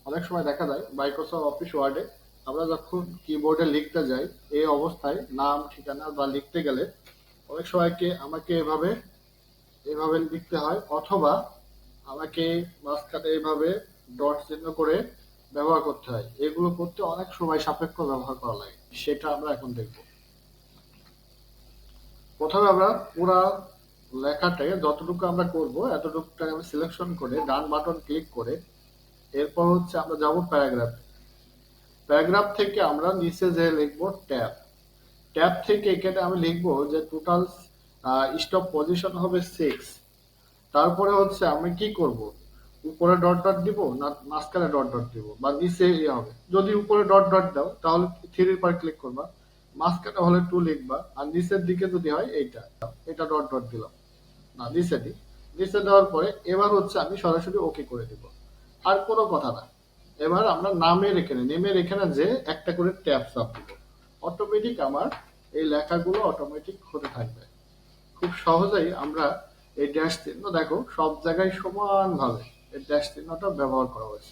অনেক সময় দেখা যায় মাইক্রোসফট অফিস ওয়ার্ডে আমরা যখন কিবোর্ডে লিখতে যাই এই অবস্থায় নাম ঠিকানা বা লিখতে গেলে অনেক সময়কে আমাকে এভাবে এভাবে লিখতে হয়, অথবা আমাকে মাঝখানে এভাবে ডট চিহ্ন করে ব্যবহার করতে হয়। এগুলো করতে অনেক সময় সাপেক্ষ ব্যবহার করা লাগে, সেটা আমরা এখন দেখব। প্রথমে আমরা পুরা লেখাটাকে যতটুকু আমরা করব এতটুকুটাকে আমি সিলেকশন করে ডান বাটন ক্লিক করে এরপর হচ্ছে আমরা যাব প্যারাগ্রাফ। প্যারাগ্রাফ থেকে আমরা নিচে যে লিখবো ট্যাব। ট্যাব থেকে এখানে আমি লিখবো যে টোটাল স্টপ পজিশন হবে 6। তারপরে হচ্ছে আমি কি করব, উপরে ডট ডট দিব না মাঝখানে ডট ডট দিব বা নিচে হবে। যদি উপরে ডট ডট দাও তাহলে থ্রির পর ক্লিক করবা, মাঝখানে হলে 2 লিখবা, আর নিচের দিকে যদি হয় এইটা এটা ডট ডট দিলাম, না নিচে দিই। নিচে দেওয়ার পরে এবার হচ্ছে আমি সরাসরি ওকে করে দিব। আর কোনো কথা না। এবার আমরা নেমের এখানে যে একটা করে ট্যাব সাব দিব, অটোমেটিক আমার এই লেখাগুলো অটোমেটিক হতে থাকবে। খুব সহজেই আমরা এই ড্যাশ চিহ্ন দেখো সব জায়গায় সমানভাবে এই ড্যাশ চিহ্নটা ব্যবহার করা হয়েছে।